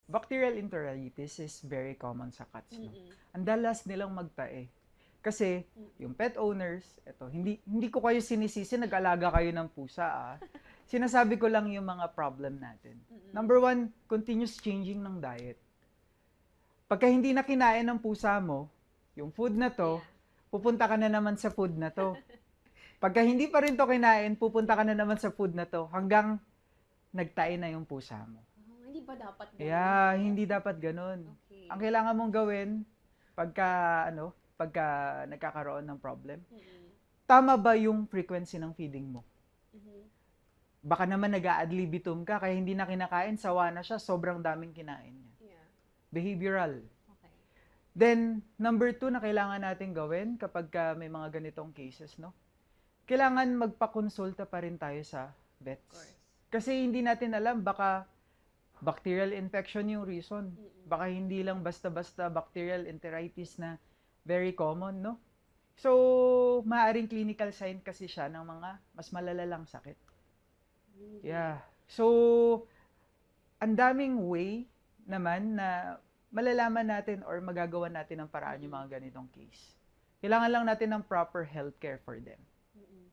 Bacterial enteritis is very common sa cats, no? Mm-mm. Ang dalas nilang magtae. Kasi, Mm-mm. yung pet owners, eto, hindi ko kayo sinisisi, nag-alaga kayo ng pusa, ah. Sinasabi ko lang yung mga problem natin. Mm-mm. Number one, continuous changing ng diet. Pagka hindi na kinain ng pusa mo, yung food na to, Yeah. pupunta ka na naman sa food na to. Pagka hindi pa rin to kinain, pupunta ka na naman sa food na to hanggang nagtae na yung pusa mo. Oh, hindi ba dapat ganun, Yeah, no? hindi dapat ganun. Okay. Ang kailangan mong gawin pagka pagka nagkakaroon ng problem, Mm-mm. tama ba yung frequency ng feeding mo? Mhm. Baka naman nag-a-ad libitum ka kaya hindi na kinakain, sawa na siya, sobrang daming kinain niya. Yeah. Behavioral. Okay. Then, number 2 na kailangan natin gawin kapag may mga ganitong cases, no? Kailangan magpakonsulta pa rin tayo sa Of vets. course. Kasi hindi natin alam, baka bacterial infection yung reason. Mm-mm. Baka hindi lang basta-basta bacterial enteritis na very common, no? So, maaring clinical sign kasi siya ng mga mas malalalang sakit. Really? Yeah. So, ang daming way naman na malalaman natin or magagawa natin ng paraan yung mga ganitong case. Kailangan lang natin ng proper healthcare for them. Mm-mm.